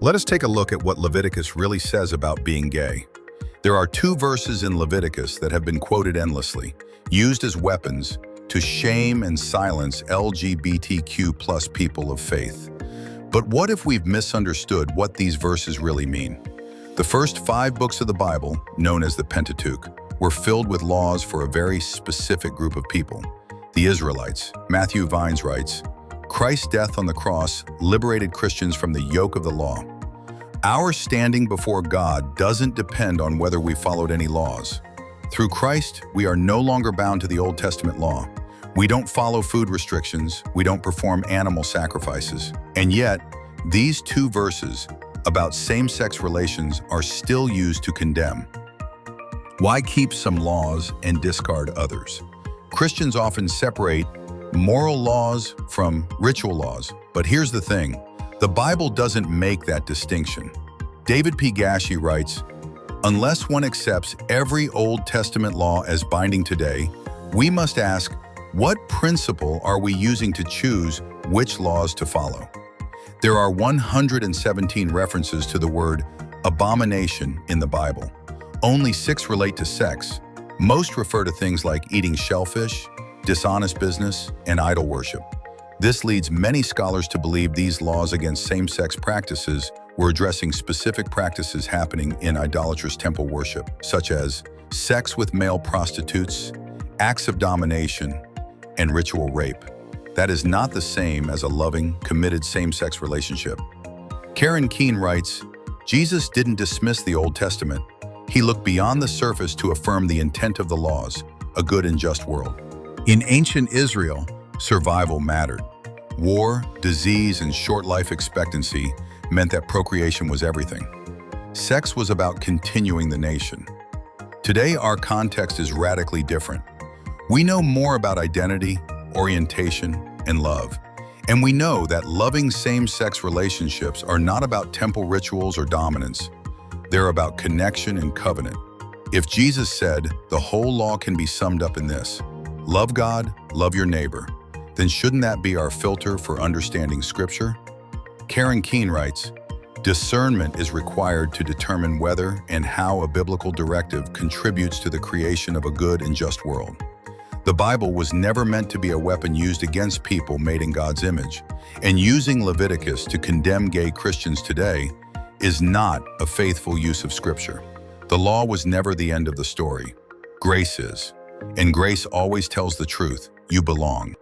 Let us take a look at what Leviticus really says about being gay. There are two verses in Leviticus that have been quoted endlessly, used as weapons to shame and silence LGBTQ plus people of faith. But what if we've misunderstood what these verses really mean? The first 5 books of the Bible, known as the Pentateuch, were filled with laws for a very specific group of people, the Israelites. Matthew Vines writes, Christ's death on the cross liberated Christians from the yoke of the law. Our standing before God doesn't depend on whether we followed any laws. Through Christ, we are no longer bound to the Old Testament law. We don't follow food restrictions, we don't perform animal sacrifices. And yet, these 2 verses about same-sex relations are still used to condemn. Why keep some laws and discard others? Christians often separate moral laws from ritual laws, but here's the thing, the Bible doesn't make that distinction. David P. Gashi writes, unless one accepts every Old Testament law as binding today, we must ask, what principle are we using to choose which laws to follow? There are 117 references to the word abomination in the Bible. Only 6 relate to sex. Most refer to things like eating shellfish, dishonest business, and idol worship. This leads many scholars to believe these laws against same-sex practices were addressing specific practices happening in idolatrous temple worship, such as sex with male prostitutes, acts of domination, and ritual rape. That is not the same as a loving, committed same-sex relationship. Karen Keene writes, Jesus didn't dismiss the Old Testament. He looked beyond the surface to affirm the intent of the laws, a good and just world. In ancient Israel, survival mattered. War, disease, and short life expectancy meant that procreation was everything. Sex was about continuing the nation. Today, our context is radically different. We know more about identity, orientation, and love. And we know that loving same-sex relationships are not about temple rituals or dominance. They're about connection and covenant. If Jesus said, the whole law can be summed up in this, love God, love your neighbor, then shouldn't that be our filter for understanding Scripture? Karen Keene writes, discernment is required to determine whether and how a biblical directive contributes to the creation of a good and just world. The Bible was never meant to be a weapon used against people made in God's image, and using Leviticus to condemn gay Christians today is not a faithful use of Scripture. The law was never the end of the story. Grace is. And grace always tells the truth. You belong.